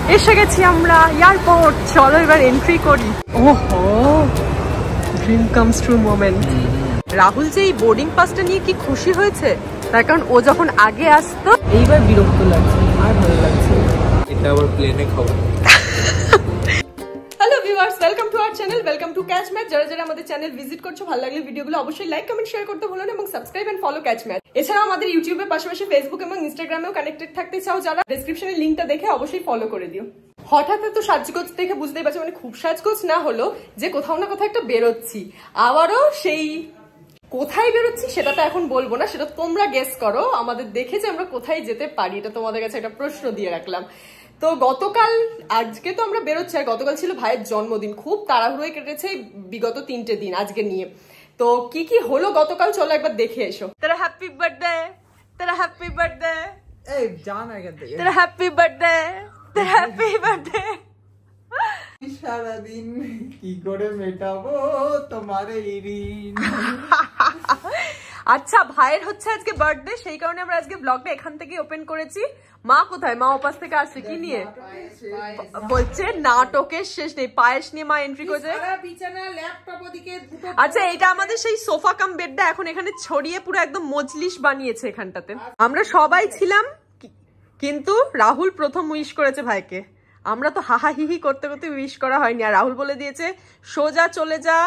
এসে গেছি আমরা এয়ারপোর্ট, চলো এবার এন্ট্রি করি। ওহো, dream comes true moment. Rahul যে এই বোর্ডিং পাসটা নিয়ে কি খুশি হয়েছে, তার কারণ ও যখন আগে আসতো এইবার বিরক্ত লাগছে, আর ভালো লাগছে। এটা আবার প্লেনে খাবো। Hello viewers, welcome to our channel, welcome to catch match. যারা যারা আমাদের চ্যানেল ভিজিট করছো, ভালো লাগলে ভিডিওগুলো অবশ্যই লাইক কমেন্ট শেয়ার করতে ভুলো না এবং subscribe and follow catch match. এছাড়াও আমাদের ইউটিউবের পাশাপাশি ফেসবুক এবং ইনস্টাগ্রামেও কানেক্টেড থাকতে চাও যারা, ডেসক্রিপশনের লিঙ্কটা দেখে অবশ্যই ফলো করে দিও। হঠাৎ এত সাজগোজ দেখে বুঝতেই পারছো, মানে খুব সাজগোজ না হলো যে কোথাও না কোথাও একটা বেরোচ্ছি। আবারও সেই কোথায় বেরোচ্ছি সেটা তো এখন বলবো না, সেটা তোমরা গেস করো। আমাদের দেখে যে আমরা কোথায় যেতে পারি, এটা তোমাদের কাছে একটা প্রশ্ন দিয়ে রাখলাম। তো গতকাল, আজকে তো আমরা বেরোচ্ছি, আর গতকাল ছিল ভাইয়ের জন্মদিন। খুব তাড়াহুড়োয় কেটেছে বিগত 3টে দিন আজকে নিয়ে। তো কি কি হলো গতকাল, চলো একবার দেখে এসো। তেরা হ্যাপি বার্থডে, তেরা হ্যাপি বার্থডে, এই জান এখান থেকে। তেরা হ্যাপি বার্থডে, তেরা হ্যাপি বার্থডে। সারাদিন কি করে মেটাবো তোমার এই ঋণ। আচ্ছা, ভাইয়ের হচ্ছে আজকে বার্থডে, সেই কারণে আমরা আজকে ব্লগটা এখান থেকে ওপেন করেছি। মা কোথায়? মা ওপাশ থেকে আসছে কি নিয়ে? বলছে নাটকের শেষ নেই, পায়েস নিয়ে মা এন্ট্রি করেছে। আচ্ছা, এটা আমাদের সেই সোফা কাম বেডটা এখন এখানে ছড়িয়ে পুরো একদম মজলিস বানিয়েছে এখানটাতে। আমরা সবাই ছিলাম, কিন্তু রাহুল প্রথম উইশ করেছে ভাইকে। আমরা তো হাহা হিহি করতে করতে উইশ করা হয়নি। আর রাহুল বলে দিয়েছে সোজা চলে যা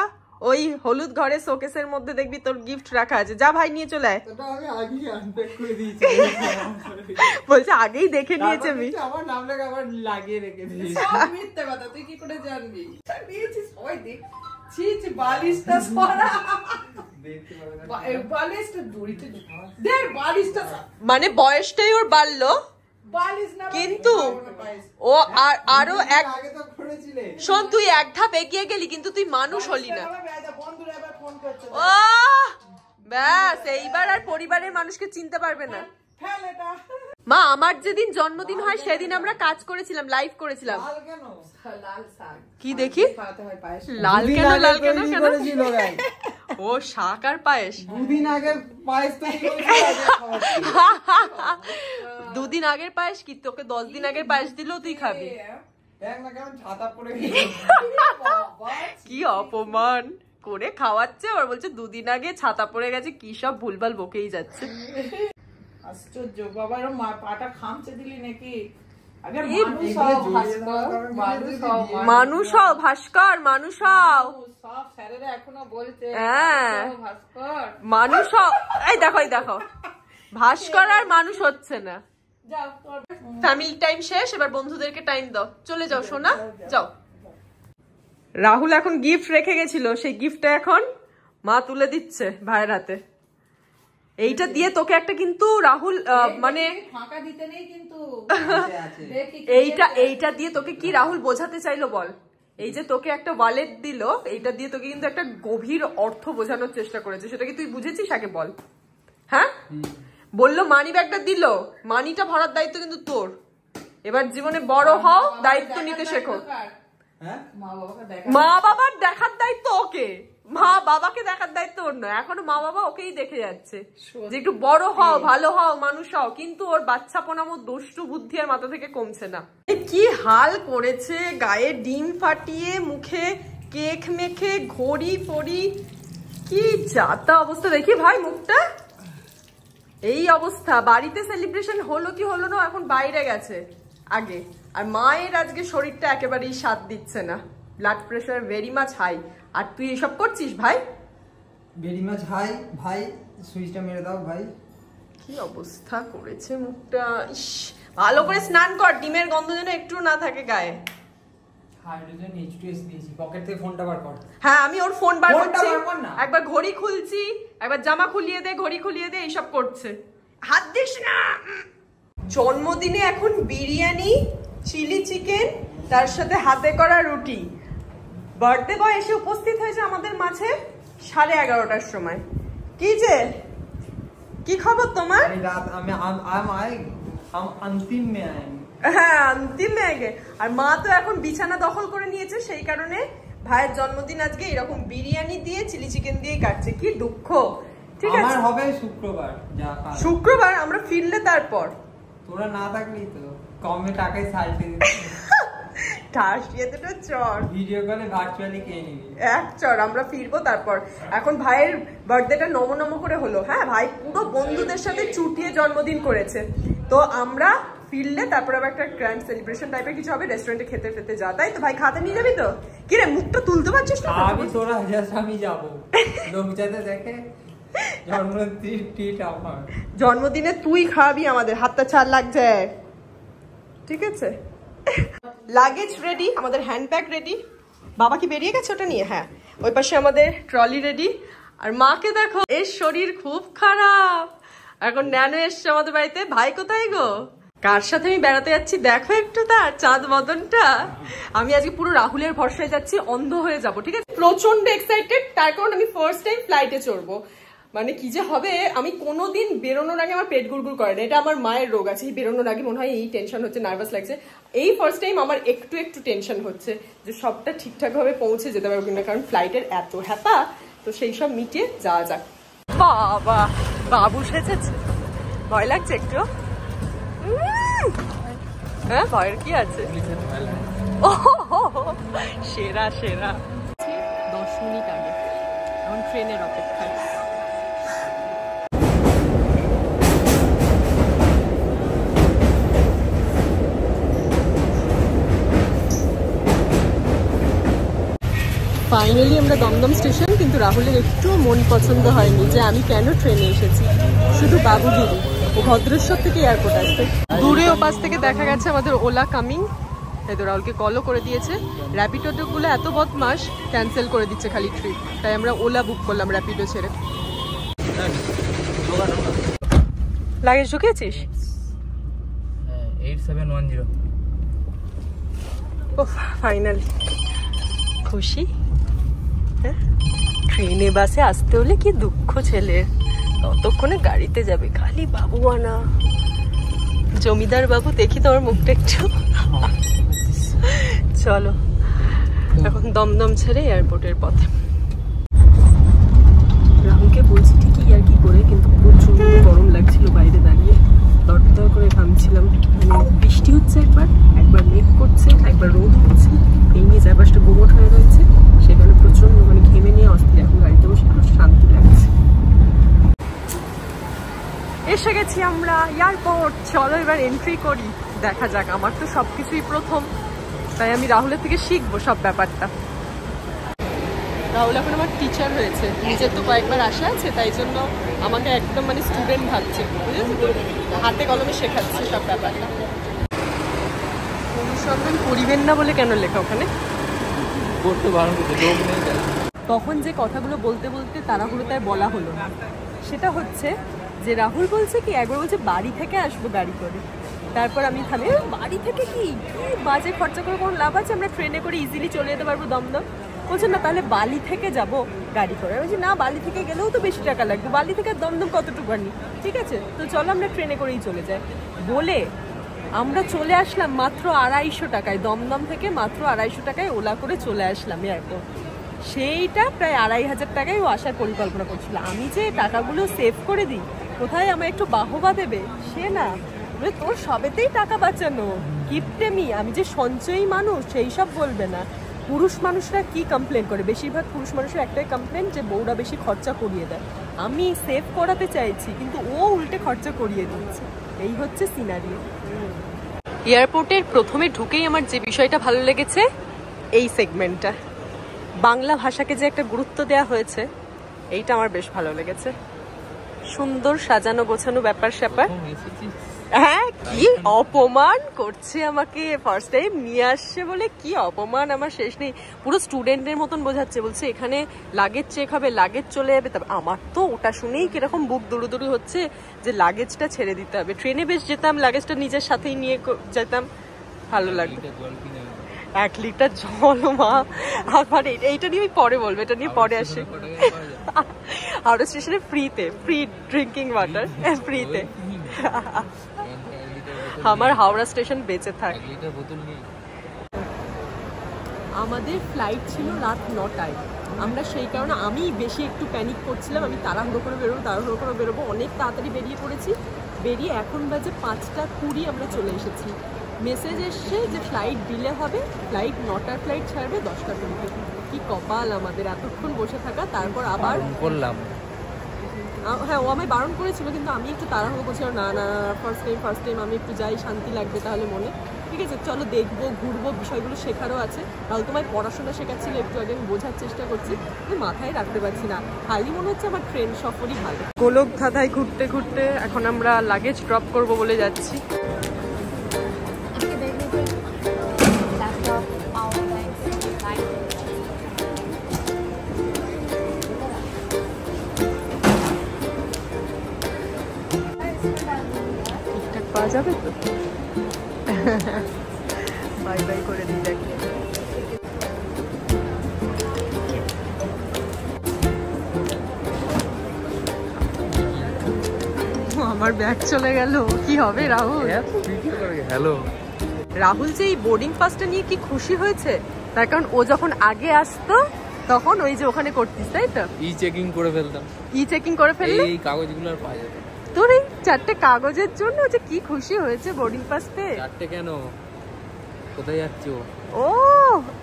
ওই হলুদ ঘরে শোকেসের মধ্যে, দেখবি তোর গিফট রাখা আছে, যা ভাই নিয়ে চলে আয়। বলছে আগেই দেখে নিয়েছে, আমি আমার নাম লেখা আবার লাগিয়ে রেখে দিয়েছি। সব মিথ্যে কথা, তুই কি করে জানবি? দিয়েছিস সবাই দেখ। ছি ছি, বালিশটা সরা, বালিশটা দড়িতে দেখ, বালিশটা মানে বয়সটাই ওর বাড়লো, বালিশ না কিন্তু ও আরো এক, আগে তো করেছিলে। শোন তুই এক ধাপ এগিয়ে গেলি, কিন্তু তুই মানুষ হলি না। বন্ধুরা এবার ফোন করছে, ও ব্যাস, এইবার আর পরিবারের মানুষকে চিনতে পারবে না। ফেল এটা। মা, আমার যেদিন জন্মদিন হয় সেদিন আমরা কাজ করেছিলাম, লাইভ করেছিলাম। লাল কেন? লাল শাক কি দেখি? খাওয়াতে হয় পায়েস। লাল কেন? লাল কেন? কেন? করেছিল গাই। ও শাক আর পায়েস। দুদিন আগে পায়েস তৈরি করেছিল। দুদিন আগের পায়েস কি? তোকে 10 দিন আগের পায়েস দিলেও তুই খাবি? দেখ না কেমন ছাতা পড়ে গেছে। কি অপমান করে খাওয়াচ্ছে, আর বলছে দুদিন আগে ছাতা পড়ে গেছে। কি সব ভুলভাল বকেই যাচ্ছে। আশ্চর্য বাবা, এরকম পাটা খামচে দিলি নাকি? আগে মানুষ হও ভাস্কর, মানুষ হও। সব স্যারেরা এখনো বলছে হ্যাঁ, ভাস্কর মানুষ হও। এই দেখো, এই দেখো, ভাস্কর আর মানুষ হচ্ছে না। যাও, তোর ফ্যামিলি টাইম শেষ, এবার বন্ধুদেরকে টাইম দাও। চলে যাও সোনা, যাও। রাহুল এখন গিফট রেখে গেছিল, সেই গিফটটা এখন মা তুলে দিচ্ছে ভাইয়ের হাতে। এইটা দিয়ে তোকে একটা, কিন্তু রাহুল মানে ফাঁকা দিতে নেই কিন্তু। এইটা দিয়ে তোকে কি রাহুল বোঝাতে চাইলো বল? এই যে তোকে একটা ওয়ালেট দিল, এইটা দিয়ে তোকে কিন্তু একটা গভীর অর্থ বোঝানোর চেষ্টা করেছে। সেটা কি তুই বুঝেছিস আগে বল? হ্যাঁ, বললো মানি ব্যাগটা দিল, মানিটা ভরার দায়িত্ব কিন্তু তোর। এবার জীবনে বড় হও, দায়িত্ব নিতে শেখো। মা বাবার দেখার দায়িত্ব ওকে, মা বাবাকে দেখার দায়িত্ব ওর নয়। এখনো মা বাবা ওকেই দেখে যাচ্ছে যে একটু বড় হও, ভালো হও, মানুষ হও। কিন্তু ওর বাচ্চাপনামো দুষ্টু বুদ্ধি আর মাথা থেকে কমছে না। কি হাল করেছে, গায়ে ডিম ফাটিয়ে, মুখে কেক মেখে, ঘড়ি ফড়ি, কি যাতা অবস্থা। দেখি ভাই মুখটা, এই অবস্থা। বাড়িতে সেলিব্রেশন হলো কি হলো না, এখন বাইরে গেছে আগে। আর মায়ের আজকে শরীরটা একেবারেই সাথ দিচ্ছে না, blood pressure very much high. আর তুই এসব করছিস ভাই? ভেরি মাচ হাই ভাই, সুইচটা মেরে দাও ভাই। কি অবস্থা করেছে মুখটা। ইস, ভালো করে স্নান কর, ডিমের গন্ধ যেন একটু না থাকে গায়ে। হাইড্রোজেন H2S দিয়েছি, পকেট থেকে ফোনটা বার কর। হ্যাঁ, আমি ওর ফোন বার করছি, না। একবার ঘড়ি খুলছি, একবার জামা খুলিয়ে দে, ঘড়ি খুলিয়ে দে, এইসব করছে। হাত দিস না। জন্মদিনে এখন বিরিয়ানি, চিলি চিকেন, তার সাথে হাতে করা রুটি। বার্থডে বয় এসে উপস্থিত হয়েছে আমাদের মাঝে 11:30টার সময়। কি যে, কি খবর তোমার? রাত আমি अंतिम में आएंगे। হ্যাঁ, अंतिम में आएंगे। আর মা তো এখন বিছানা দখল করে নিয়েছে, সেই কারণে ভাইয়ের জন্মদিন আজকে এরকম বিরিয়ানি দিয়ে চিলি চিকেন দিয়ে কাটছে। কি দুঃখ। ঠিক আছে, আমার হবে শুক্রবার। যা শুক্রবার আমরা ফিরলে তারপর। তোরা না থাকলেই তো কমে টাকায় সাল্টে দিতে। ঠাস দিয়ে দুটো চর, ভিডিও কলে ভার্চুয়ালি কে নিবি এক চর। আমরা ফিরবো তারপর। এখন ভাইয়ের বার্থডেটা নম করে হলো। হ্যাঁ, ভাই পুরো বন্ধুদের সাথে চুটিয়ে জন্মদিন করেছে। তো আমরা ফিরলে তারপর আবার একটা গ্র্যান্ড সেলিব্রেশন টাইপের কিছু হবে, রেস্টুরেন্টে খেতে ফেতে যা। তাই তো ভাই, খাতে নিয়ে যাবি তো? কি রে, মুখটা তুলতে পারছিস না? আমি তোরা জাস্ট আমি যাবো, লোক যাতে দেখে জন্মদিন ট্রিট আমার। জন্মদিনে তুই খাবি, আমাদের হাতটা ছাড় লাগছে, ঠিক আছে? লাগেজ রেডি, আমাদের হ্যান্ডব্যাগ রেডি। বাবা কি বেরিয়ে গেছে ওটা নিয়ে? হ্যাঁ, ওই পাশে আমাদের ট্রলি রেডি। আর মাকে দেখো, এর শরীর খুব খারাপ। এখন ন্যানো এসছে আমাদের বাড়িতে। ভাই কোথায় গো? কার সাথে আমি বেড়াতে যাচ্ছি দেখো একটু তার চাঁদ বদনটা। আমি আজকে পুরো রাহুলের ভরসায় যাচ্ছি, অন্ধ হয়ে যাব, ঠিক আছে? প্রচন্ড এক্সাইটেড, তার কারণ আমি ফার্স্ট টাইম ফ্লাইটে চড়বো। মানে কি যে হবে, আমি কোনোদিন বেরোনোর আগে আমার পেট গুড়গুড় করে না, এটা আমার মায়ের রোগ আছে। এই বেরোনোর আগে মনে হয় এই টেনশন হচ্ছে, নার্ভাস লাগছে। এই ফার্স্ট টাইম আমার একটু একটু টেনশন হচ্ছে যে সবটা ঠিকঠাক ভাবে পৌঁছে যেতে পারবো কিনা, কারণ ফ্লাইটের এত হ্যাপা। তো সেই সব মিটিয়ে যাওয়া যাক। বাবা, বাবু সেজেছে, ভয় লাগছে একটু। হ্যাঁ, ভয়ের কি আছে? ও সেরা সেরা। 10 মিনিট আগে এখন ট্রেনের অপেক্ষায়। ফাইনালি আমরা দমদম স্টেশন, কিন্তু রাহুলের একটু মন পছন্দ হয়নি যে আমি কেন ট্রেনে এসেছি, শুধু বাবুগিরি। ও ভদ্রেশ্বর থেকে এয়ারপোর্ট আসবে। দূরে ও পাশ থেকে দেখা গেছে আমাদের ওলা কামিং। এই তো রাহুলকে কলও করে দিয়েছে। র্যাপিডোগুলো এত বদমাস, ক্যান্সেল করে দিচ্ছে খালি ট্রিপ। তাই আমরা ওলা বুক করলাম র্যাপিডো ছেড়ে। লাগেজ ঢুকিয়েছিস? 8710। ও ফাইনালি খুশি। হ্যাঁ, ট্রেনে বাসে আসতে হলে কি দুঃখ ছেলের, ততক্ষণে গাড়িতে যাবে, খালি বাবু আনা। জমিদার বাবু, দেখি তোমার মুখটা একটু। চলো এখন দমদম ছেড়ে এয়ারপোর্টের পথে। রাহুলকে বলছি ঠিকই আর কি করে, কিন্তু প্রচুর গরম লাগছিল বাইরে দাঁড়িয়ে, দরদর করে ঘামছিলাম। মানে বৃষ্টি হচ্ছে একবার, একবার মেঘ করছে, একবার রোদ হচ্ছে, এই নিয়ে চারপাশটা গোমট হয়ে রয়েছে। সেখানে প্রচন্ড মানে ঘেমে নিয়ে অস্থির। এখন গাড়িতে বসে খুব শান্তি লাগছে। এসে গেছি আমরা এয়ারপোর্ট। চলো এবার এন্ট্রি করি, দেখা যাক। আমার তো সবকিছুই প্রথম, তাই আমি রাহুলের থেকে শিখবো সব ব্যাপারটা। রাহুল এখন আমার টিচার হয়েছে, নিজের তো কয়েকবার আসা আছে, তাই জন্য আমাকে একদম মানে স্টুডেন্ট ভাবছে, বুঝেছো তো? হাতে কলমে শেখাচ্ছে সব ব্যাপারটা। অনুসন্ধান করিবেন না বলে কেন লেখা ওখানে? তখন যে কথাগুলো বলতে বলতে তাড়াহুড়ো তাই বলা হলো না, সেটা হচ্ছে যে রাহুল বলছে কি, একবার বলছে বাড়ি থেকে আসবো গাড়ি করে। তারপর আমি থামে, বাড়ি থেকে কি বাজে খরচা করে কোনো লাভ আছে? আমরা ট্রেনে করে ইজিলি চলে যেতে পারবো দমদম। বলছে না, তাহলে বালি থেকে যাব গাড়ি করে। বলছি না, বালি থেকে গেলেও তো বেশি টাকা লাগবে, বালি থেকে দমদম কতটুকুনি, ঠিক আছে তো চলো আমরা ট্রেনে করেই চলে যাই বলে আমরা চলে আসলাম মাত্র 250 টাকায়। দমদম থেকে মাত্র 250 টাকায় ওলা করে চলে আসলাম এয়ারপোর্ট। সেইটা প্রায় 2500 টাকায় ও আসার পরিকল্পনা করছিল। আমি যে টাকাগুলো সেভ করে দিই, কোথায় আমার একটু বাহবা দেবে সে না, তোর সবেতেই টাকা বাঁচানো, কিপটেমি, আমি যে সঞ্চয়ী মানুষ সেই সব বলবে না। পুরুষ মানুষরা কি কমপ্লেন করে, বেশিরভাগ পুরুষ মানুষের একটাই কমপ্লেন যে বউরা বেশি খরচা করিয়ে দেয়। আমি সেভ করাতে চাইছি, কিন্তু ও উল্টে খরচা করিয়ে দিচ্ছে। এই হচ্ছে সিনারিও। এয়ারপোর্টের প্রথমে ঢুকেই আমার যে বিষয়টা ভালো লেগেছে, এই সেগমেন্টটা, বাংলা ভাষাকে যে একটা গুরুত্ব দেওয়া হয়েছে, এইটা আমার বেশ ভালো লেগেছে। সুন্দর সাজানো গোছানো ব্যাপার স্যাপার। হ্যাঁ, কি অপমান করছে আমাকে, ফার্স্ট টাইম নিয়ে আসছে বলে কি অপমান আমার শেষ নেই। পুরো স্টুডেন্টের মতন বোঝাচ্ছে, বলছে এখানে লাগেজ চেক হবে, লাগেজ চলে যাবে। তবে আমার তো ওটা শুনেই কিরকম বুক দুরুদুরু হচ্ছে যে লাগেজটা ছেড়ে দিতে হবে। ট্রেনে বেশ যেতাম, লাগেজটা নিজের সাথেই নিয়ে যেতাম, ভালো লাগবে। 1 লিটার জল মা, আবার এইটা নিয়ে আমি পরে বলবো, এটা নিয়ে পরে আসে। হাওড়া স্টেশনে ফ্রিতে, ফ্রি ড্রিঙ্কিং ওয়াটার ফ্রিতে। আমার হাওড়া স্টেশন বেঁচে থাক। আমাদের ফ্লাইট ছিল রাত 9টায়। আমরা সেই কারণে আমি বেশি একটু প্যানিক করছিলাম। আমি তাড়াহুড়ো করে বেরোবো, অনেক তাড়াতাড়ি বেরিয়ে পড়েছি। বেরিয়ে এখন বাজে 5টা 20, আমরা চলে এসেছি। মেসেজ এসছে যে ফ্লাইট ডিলে হবে, ফ্লাইট 9টার ফ্লাইট ছাড়বে 10টা 20। কি কপাল আমাদের এতক্ষণ বসে থাকা। তারপর আবার করলাম। হ্যাঁ, ও আমায় বারণ করেছিল, কিন্তু আমি একটু তাড়াহুড়ো করছিলাম, না না ফার্স্ট টাইম আমি একটু যাই, শান্তি লাগবে তাহলে মনে। ঠিক আছে, চলো দেখবো, ঘুরবো, বিষয়গুলো শেখারও আছে। তাহলে তোমায় পড়াশোনা শেখাচ্ছিল একটু আগে, আমি বোঝার চেষ্টা করছি, আমি মাথায় রাখতে পারছি না। খালি মনে হচ্ছে আমার ট্রেন সফরই ভালো। গোলক ধাঁধায় ঘুরতে ঘুরতে এখন আমরা লাগেজ ড্রপ করব বলে যাচ্ছি। ঠিকঠাক পাওয়া যাবে তো? বাই বাই করে দিই দেখি। আমার ব্যাগ চলে গেল, কি হবে রাহুল? হ্যালো, রাহুল যে এই বোর্ডিং পাসটা নিয়ে কি খুশি হয়েছে, তার কারণ ও যখন আগে আসতো তখন ওই যে ওখানে করতিস, তাই তো? ই চেকিং করে ফেলতাম। ই চেকিং করে ফেললে এই কাগজগুলো আর পাওয়া যেত। তোর এই 4টে কাগজের জন্য যে কি খুশি হয়েছে বোর্ডিং পাস পেয়ে। 4টে কেন, কোথায় যাচ্ছ? ও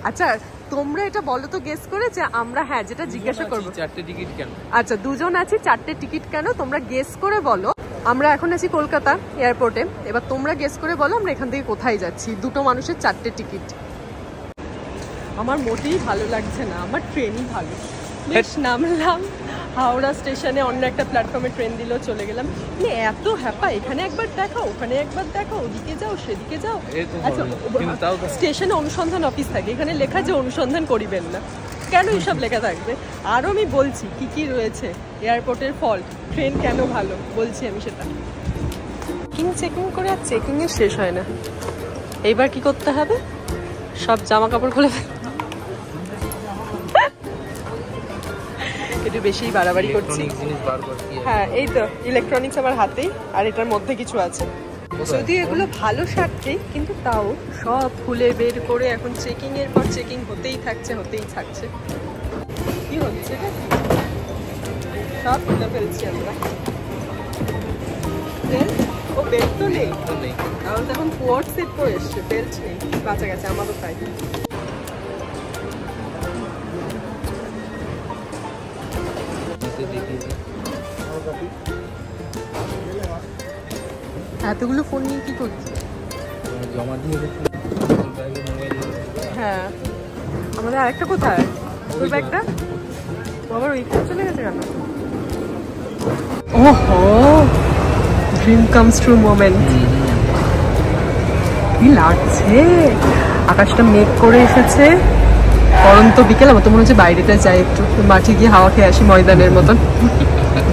আচ্ছা, তোমরা এটা বলো তো গেস করে যে আমরা, হ্যাঁ যেটা জিজ্ঞাসা করবো, 4টে টিকিট কেন? আচ্ছা দুজন আছি, 4টে টিকিট কেন, তোমরা গেস করে বলো। আমরা এখন আছি কলকাতা এয়ারপোর্টে, এবার তোমরা গেস করে বলো আমরা এখান থেকে কোথায় যাচ্ছি। দুটো মানুষের 4টে টিকিট। আমার মোটেই ভালো লাগছে না, আমার ট্রেনই ভালো। বেশ নামলাম হাওড়া স্টেশনে, অন্য একটা প্ল্যাটফর্মে ট্রেন দিল, চলে গেলাম। এত হ্যাপা, এখানে একবার দেখাও, ওখানে একবার দেখাও, ওদিকে যাও সেদিকে যাও। আচ্ছা, স্টেশনে অনুসন্ধান অফিস থাকে, এখানে লেখা যে অনুসন্ধান করিবেন না। কেন এইসব লেখা থাকবে? আরও আমি বলছি কি কি রয়েছে এয়ারপোর্টের ফল্ট, ট্রেন কেন ভালো বলছি আমি সেটা। চেকিং করে আর চেকিংয়ের শেষ হয় না। এইবার কি করতে হবে? সব জামা কাপড় খুলে একটু বেশি বাড়াবাড়ি করছি। হ্যাঁ এই তো ইলেকট্রনিক্স আমার হাতেই, আর এটার মধ্যে কিছু আছে। যদি এগুলো ভালো স্বার্থেই, কিন্তু তাও সব খুলে বের করে এখন চেকিং এর পর চেকিং হতেই থাকছে। কি হচ্ছে? সব খুলে ফেলছি আমরা। ও বেল্ট তো নেই, কারণ এখন কোয়ার্ড সেট করে এসছে, বেল্ট নেই। বাঁচা গেছে, আমারও তাই। এতগুলো ফোন নিয়ে কি করছি? জমা দিয়ে হ্যাঁ, আমাদের আরেকটা কোথায়? ওই ব্যাগটা আবার ওইখানে চলে গেছে কেন? ওহো, ড্রিম কামস ট্রু মোমেন্ট। কি লাগছে, আকাশটা মেঘ করে এসেছে, পরন্ত বিকেল। আমার তো মনে হচ্ছে বাইরেটা যাই, একটু মাঠে গিয়ে হাওয়া খেয়ে আসি ময়দানের মতন।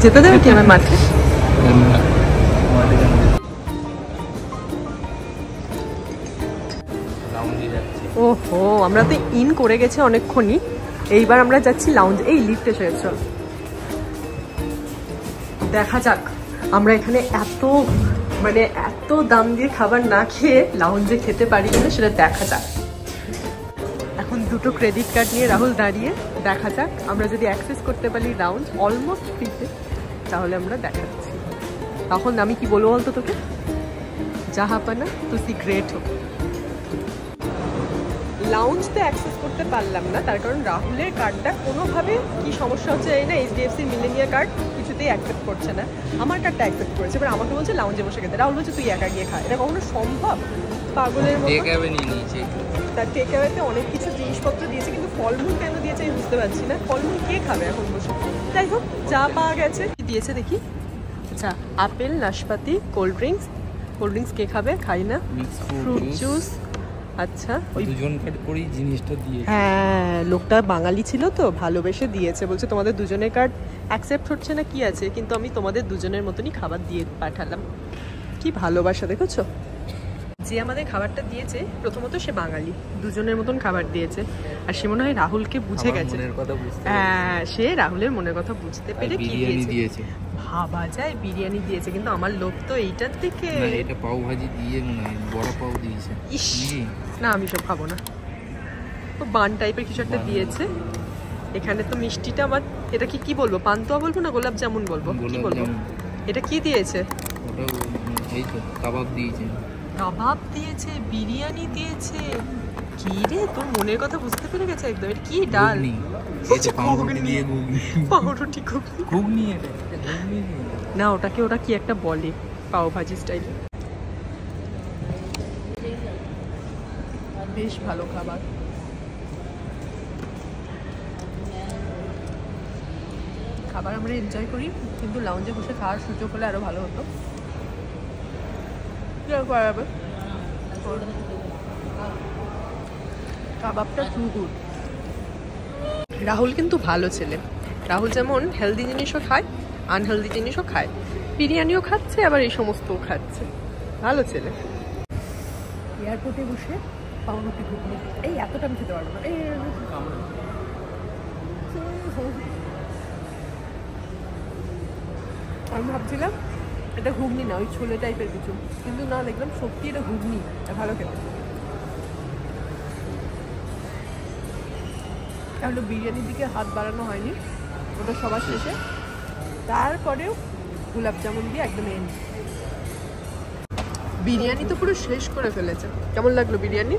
যেতে দেবে কি আমার মাঠে? ওহো, আমরা তো ইন করে গেছি অনেকক্ষণই, এইবার আমরা যাচ্ছি লাউঞ্জ। এই লিফট এসে গেছে, দেখা যাক। আমরা এখানে এত দাম দিয়ে খাবার না খেয়ে লাউঞ্জে খেতে পারি কিনা সেটা দেখা যাক। এখন দুটো ক্রেডিট কার্ড নিয়ে রাহুল দাঁড়িয়ে, দেখা যাক আমরা যদি অ্যাক্সেস করতে পারি লাউঞ্জ অলমোস্ট ফ্রিতে, তাহলে আমরা দেখাচ্ছি। তখন আমি কি বলবো বলতো তোকে? জাহাপানা তুই গ্রেট হো। লাউঞ্জ তো অ্যাক্সেস করতে পারলাম না, তার কারণ রাহুলের কার্ডটা কোনোভাবে কি সমস্যা হচ্ছে এই না, এইচডিএফসি মিলেনিয়া কার্ড কিছুতেই অ্যাকসেপ্ট করছে না। আমার কার্ডটা অ্যাকসেপ্ট করেছে, এবার আমাকে বলছে লাউঞ্জে বসে খেতে। রাহুল বলছে তুই একা গিয়ে খা। এটা কখনো সম্ভব? পাগলের মতো। তার টেক অ্যাওয়েতে অনেক কিছু জিনিসপত্র দিয়েছে, কিন্তু ফলমূল কেন দিয়েছে আমি বুঝতে পারছি না। ফলমূল কে খাবে এখন বসে? যাই হোক, যা পাওয়া গেছে। কি দিয়েছে দেখি? আচ্ছা, আপেল, নাশপাতি, কোল্ড ড্রিঙ্কস কে খাবে? খাই না। Fruit juice. আচ্ছা, ওই দুজনকার করেই জিনিসটা দিয়ে। হ্যাঁ, লোকটা বাঙালি ছিল তো, ভালোবেসে দিয়েছে। বলছে তোমাদের দুজনের কার্ড অ্যাকসেপ্ট হচ্ছে না, কি আছে, কিন্তু আমি তোমাদের দুজনের মতনই খাবার দিয়ে পাঠালাম। কি ভালোবাসা দেখেছো? যে আমাদের খাবারটা দিয়েছে প্রথমত সে বাঙালি, দুজনের মতন খাবার দিয়েছে, আর সে মনে হয় রাহুলকে বুঝে গেছে। হ্যাঁ, সে রাহুলের মনের কথা বুঝতে পেরে কি দিয়েছে ভাবা যায়, বিরিয়ানি দিয়েছে। কিন্তু আমার লোক তো এইটার দিকে, এটা পাও ভাজি দিয়ে মনে হয় বড় পাও দিয়েছে। না, আমি সব খাবো না। তো বান টাইপের কিছু একটা দিয়েছে। এখানে তো মিষ্টিটা আমার, এটা কি বলবো, পান্তুয়া বলবো না গোলাপ জামুন বলবো, কি বলবো? এটা কি দিয়েছে? এই তো কাবাব দিয়েছে। কাবাব দিয়েছে, বিরিয়ানি দিয়েছে। কি রে, তোর মনের কথা বুঝতে পেরে গেছে একদম। এটা কি ডাল? পাউরুটি ঘুগনি না, ওটা কি একটা বলে, পাও ভাজি স্টাইল। বেশ ভালো খাবার। খাবার আমরা এনজয় করি, কিন্তু লাউঞ্জে বসে খাওয়ার সুযোগ হলে আরো ভালো হতো। কি আর করা যাবে, কাবাবটা টু গুড। রাহুল কিন্তু ভালো ছেলে। রাহুল যেমন হেলদি জিনিসও খায়, আনহেলদি জিনিসও খায়, বিরিয়ানিও খাচ্ছে, আবার এই সমস্তও খাচ্ছে। ভালো ছেলে। এয়ারপোর্টে বসে পাউরুটি ঘুগনি, এই এতটা আমি খেতে পারবো না। আমি ভাবছিলাম এটা ঘুগনি না, ওই ছোলে টাইপের কিছু, কিন্তু না, দেখলাম সত্যি এটা ঘুগনি। ভালো খেতে। তাহলে বিরিয়ানির দিকে হাত বাড়ানো হয়নি, ওটা সবার শেষে। তারপরেও গোলাপ জামুন দিয়ে একদম এন্ড। বিরিয়ানি তো পুরো শেষ করে ফেলেছে। কেমন লাগলো বিরিয়ানি?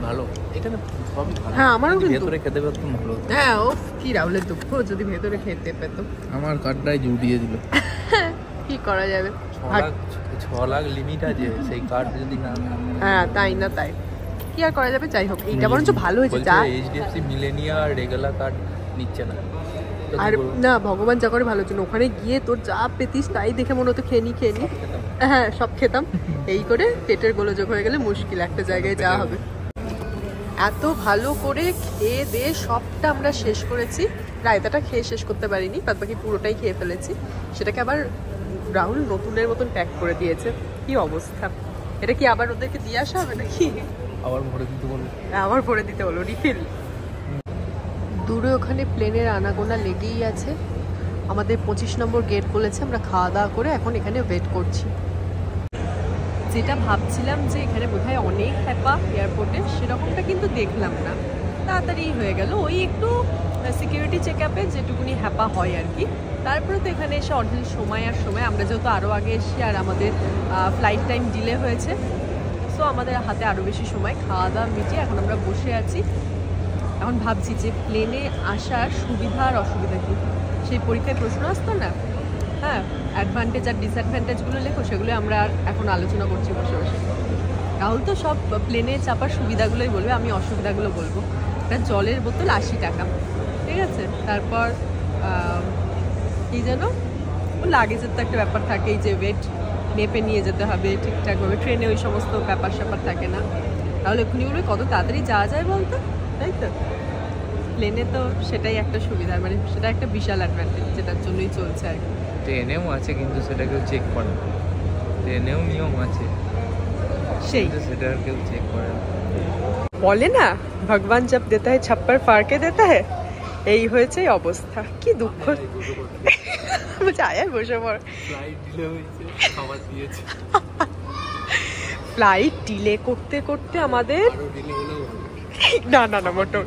ভালো, এটা না সবই ভালো। হ্যাঁ, আমারও কিন্তু ভেতরে খেতে পেতাম ভালো। হ্যাঁ, ও কি রাহুলের দুঃখ, যদি ভেতরে খেতে পেত। আমার কার্ডটাই জুড়িয়ে দিল। কি করা যাবে, 6 লাখ লিমিট আছে, সেই কার্ড যদি না। হ্যাঁ, তাই না, তাই কি আর করা যাবে। যাই হোক, এইটা বরঞ্চ ভালো হয়েছে। যা এইচডিএফসি মিলেনিয়া আর রেগুলার কার্ড নিচ্ছে না। আর না, ভগবান যা করে ভালোর জন্য। ওখানে গিয়ে তোর যা পেতিস তাই দেখে মনে হতো খেয়ে নি। হ্যাঁ, সব খেতাম। এই করে পেটের গোলযোগ হয়ে গেলে মুশকিল, একটা জায়গায় যাওয়া হবে। এত ভালো করে খেয়ে দিয়ে সবটা আমরা শেষ করেছি। রায়তাটা খেয়ে শেষ করতে পারিনি, বাদ বাকি পুরোটাই খেয়ে ফেলেছি। সেটাকে আবার রাহুল নতুনের মতন প্যাক করে দিয়েছে। কি অবস্থা! এটা কি আবার ওদেরকে দিয়ে আসা হবে নাকি? আবার ভরে দিতে বলবো। আবার ভরে দিতে হলো, রিফিল। দূরে ওখানে প্লেনের আনাগোনা লেগেই আছে। আমাদের 25 নম্বর গেট বলেছে। আমরা খাওয়া দাওয়া করে এখন এখানে ওয়েট করছি। যেটা ভাবছিলাম যে এখানে বোধহয় অনেক হ্যাপা এয়ারপোর্টে, সেরকমটা কিন্তু দেখলাম না। তাড়াতাড়ি হয়ে গেল, ওই একটু সিকিউরিটি চেক আপে যেটুকুনি হ্যাপা হয় আর কি। তারপরে তো এখানে এসে অর্ধেক সময় আর সময়, আমরা যেহেতু আরও আগে এসেছি আর আমাদের ফ্লাইট টাইম ডিলে হয়েছে, সো আমাদের হাতে আরও বেশি সময়। খাওয়া দাওয়া মিটিয়ে এখন আমরা বসে আছি। এখন ভাবছি যে প্লেনে আসার সুবিধা আর অসুবিধা কী। সেই পরীক্ষায় প্রশ্ন আসতো না, হ্যাঁ, অ্যাডভান্টেজ আর ডিসঅ্যাডভান্টেজগুলো লেখো, সেগুলো আমরা এখন আলোচনা করছি বসে বসে। রাহুল তো সব প্লেনে চাপার সুবিধাগুলোই বলবে, আমি অসুবিধাগুলো বলবো। একটা জলের বোতল 80 টাকা, ঠিক আছে। তারপর কী যেন, ও লাগেজের তো একটা ব্যাপার থাকেই, যে ওয়েট মেপে নিয়ে যেতে হবে ঠিকঠাকভাবে। ট্রেনে ওই সমস্ত ব্যাপার স্যাপার থাকে না। তাহলে এক্ষুনি বলবে কত তাড়াতাড়ি যাওয়া যায় বলতো, তাই তো। প্লেনে তো সেটাই একটা সুবিধা, মানে সেটা একটা বিশাল অ্যাডভান্টেজ, যেটার জন্যই চলছে আর কি। ট্রেনেও আছে, কিন্তু সেটা কেউ চেক করে না। ট্রেনেও নিয়ম আছে, সেই সেটা কেউ চেক করে না। বলে না, ভগবান জব দেতা হ্যায় ছাপ্পার ফাড়কে দেতা হ্যায়। এই হয়েছে অবস্থা। কি দুঃখ। আয় বসে পড়। ফ্লাইট ডিলে হয়েছে, খাবার দিয়েছে। ফ্লাইট ডিলে করতে করতে আমাদের আরো ডিলে হলো। না মোটো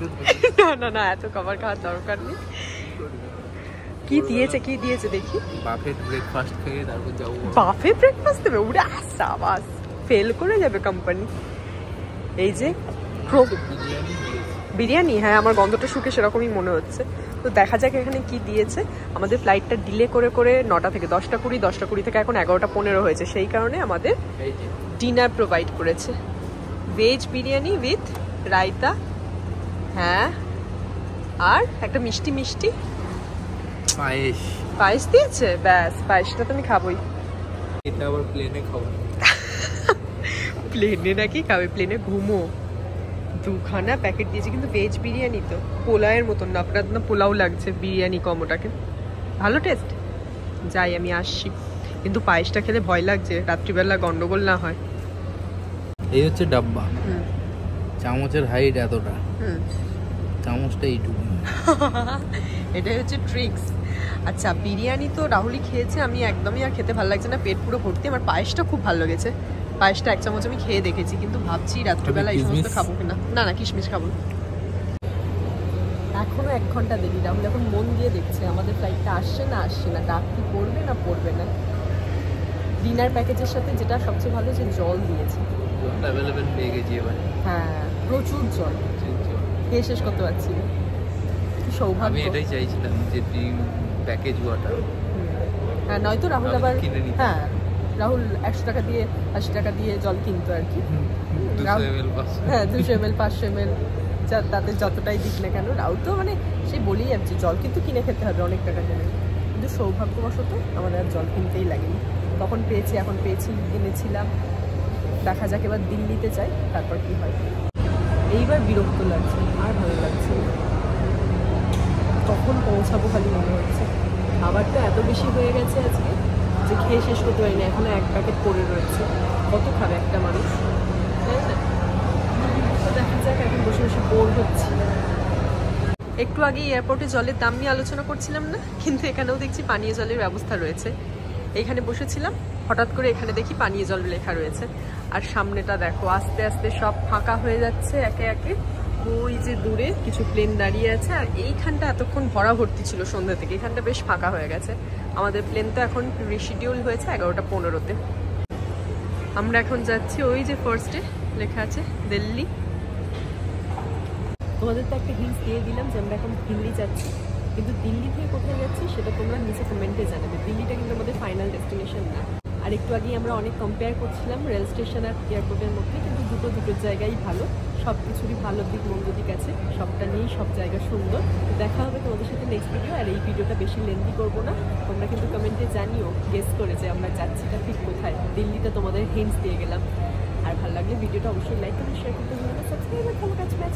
না, এত খাবার খাওয়ার দরকার নেই। কি দিয়েছে দেখি। বাফেট ব্রেকফাস্ট খেয়ে তারপর যাবো। বাফে ব্রেকফাস্ট দেবে? উড়ে সাবাস, ফেল করে যাবে কোম্পানি। এই যে বিরিয়ানি, হ্যাঁ, আমার গন্ধটা শুকে সেরকমই মনে হচ্ছে। তো দেখা যাক এখানে কি দিয়েছে। আমাদের ফ্লাইটটা ডিলে করে করে 9টা থেকে 10টা 20, 10টা 20 থেকে এখন 11টা 15 হয়েছে। সেই কারণে আমাদের ডিনার প্রোভাইড করেছে। ভেজ বিরিয়ানি উইথ রায়তা, হ্যাঁ, আর একটা মিষ্টি পায়েস দিয়েছে। ব্যাস, পায়েসটা তো আমি খাবোই। এটা আবার প্লেনে খাবো। প্লেনে নাকি খাবে? প্লেনে ঘুমো। 2খানা প্যাকেট দিয়েছে, কিন্তু ভেজ বিরিয়ানি তো পোলাওয়ের মতন না। আপনার না পোলাও লাগছে, বিরিয়ানি কম। ওটাকে ভালো টেস্ট। যাই, আমি আসছি। কিন্তু পায়েসটা খেলে ভয় লাগছে, রাত্রিবেলা গন্ডগোল না হয়। এই হচ্ছে ডাব্বা। চামচের হাইট এতটা, চামচটা এইটুকু। এটাই হচ্ছে ট্রিক্স। আচ্ছা, বিরিয়ানি তো রাহুলই খেয়েছে, আমি একদমই আর খেতে ভালো লাগছে না, পেট পুরো ভর্তি। আমার পায়েসটা খুব ভালো লেগেছে। পায়েসটা 1 চামচ আমি খেয়ে দেখেছি, কিন্তু ভাবছি রাত্রিবেলা এই সমস্ত খাবো কিনা। না, কিশমিশ খাবো। এখনো 1 ঘন্টা দেরি। রাহুল এখন মন দিয়ে দেখছে আমাদের ফ্লাইটটা আসছে না, ডাক কি পড়বে না। ডিনার প্যাকেজের সাথে যেটা সবচেয়ে ভালো যে জল দিয়েছে। জলটা অ্যাভেলেবেল পেয়ে গেছি এবারে। হ্যাঁ, প্রচুর জল, খেয়ে শেষ করতে পারছি না। কি সৌভাগ্য। আমি এটাই চাইছিলাম যে প্যাকেজ ওয়াটার। হ্যাঁ, নয়তো রাহুল আবার কিনে নিতাম। হ্যাঁ রাহুল 100 টাকা দিয়ে 80 টাকা দিয়ে জল কিনতো আর কি। 200 ml 500 হ্যাঁ 200 ml 500 ml তাতে যতটাই দিক না কেন, রাহুল তো মানে সে বলেই যাচ্ছে জল কিন্তু কিনে খেতে হবে অনেক টাকা কিনে, কিন্তু সৌভাগ্যবশত আমাদের আর জল কিনতেই লাগেনি। তখন পেয়েছি, এখন পেয়েছি, এনেছিলাম। দেখা যাক এবার দিল্লিতে যাই, তারপর কি হয়। এইবার বিরক্ত লাগছে, আর ভালো লাগছে না। কখন পৌঁছাবো খালি মনে হচ্ছে। খাবারটা এত বেশি হয়ে গেছে আজকে যে খেয়ে শেষ করতে পারি না, এখনো 1 প্যাকেট পড়ে রয়েছে। কত খাবে একটা মানুষ, তাই না? তো দেখা যাক, এখন বসে বসে বোর হচ্ছি। একটু আগে এয়ারপোর্টে জলের দাম নিয়ে আলোচনা করছিলাম না, কিন্তু এখানেও দেখছি পানীয় জলের ব্যবস্থা রয়েছে। এইখানে বসেছিলাম, হঠাৎ করে এখানে দেখি পানীয় জল লেখা রয়েছে। আর সামনেটা দেখো আস্তে আস্তে সব ফাঁকা হয়ে যাচ্ছে একে একে। ওই যে দূরে কিছু প্লেন দাঁড়িয়ে আছে, আর এইখানটা এতক্ষণ ভরা ভর্তি ছিল সন্ধ্যা থেকে, এখানটা বেশ ফাঁকা হয়ে গেছে। আমাদের প্লেন তো এখন রিশিডিউল হয়েছে 11টা 15-তে। আমরা এখন যাচ্ছি ওই যে ফার্স্টে লেখা আছে দিল্লি। তোমাদের তো একটা হিন্টস দিয়ে দিলাম যে আমরা এখন দিল্লি যাচ্ছি, কিন্তু দিল্লি থেকে কোথায় যাচ্ছি সেটা তোমরা নিচে কমেন্টে জানাবে। দিল্লিটা কিন্তু আমাদের ফাইনাল ডেস্টিনেশন না। আর একটু আগেই আমরা অনেক কম্পেয়ার করছিলাম রেল স্টেশন আর এয়ারপোর্টের মধ্যে, কিন্তু দুটোর জায়গায় ভালো, সব কিছুরই ভালো দিক মন্দ দিক আছে, সবটা নিয়েই সব জায়গা সুন্দর। দেখা হবে তোমাদের সাথে নেক্সট ভিডিও। আর এই ভিডিওটা বেশি লেন্থি করবো না, তোমরা কিন্তু কমেন্টে জানিও গেস করে যে আমরা যাচ্ছিটা ঠিক কোথায়। দিল্লিটা তোমাদের হিন্টস দিয়ে গেলাম। আর ভালো লাগলে ভিডিওটা অবশ্যই লাইক করুন, শেয়ার করতে ভুলবেন না, সাবস্ক্রাইব আর ফলো কাজ ম্যাচ।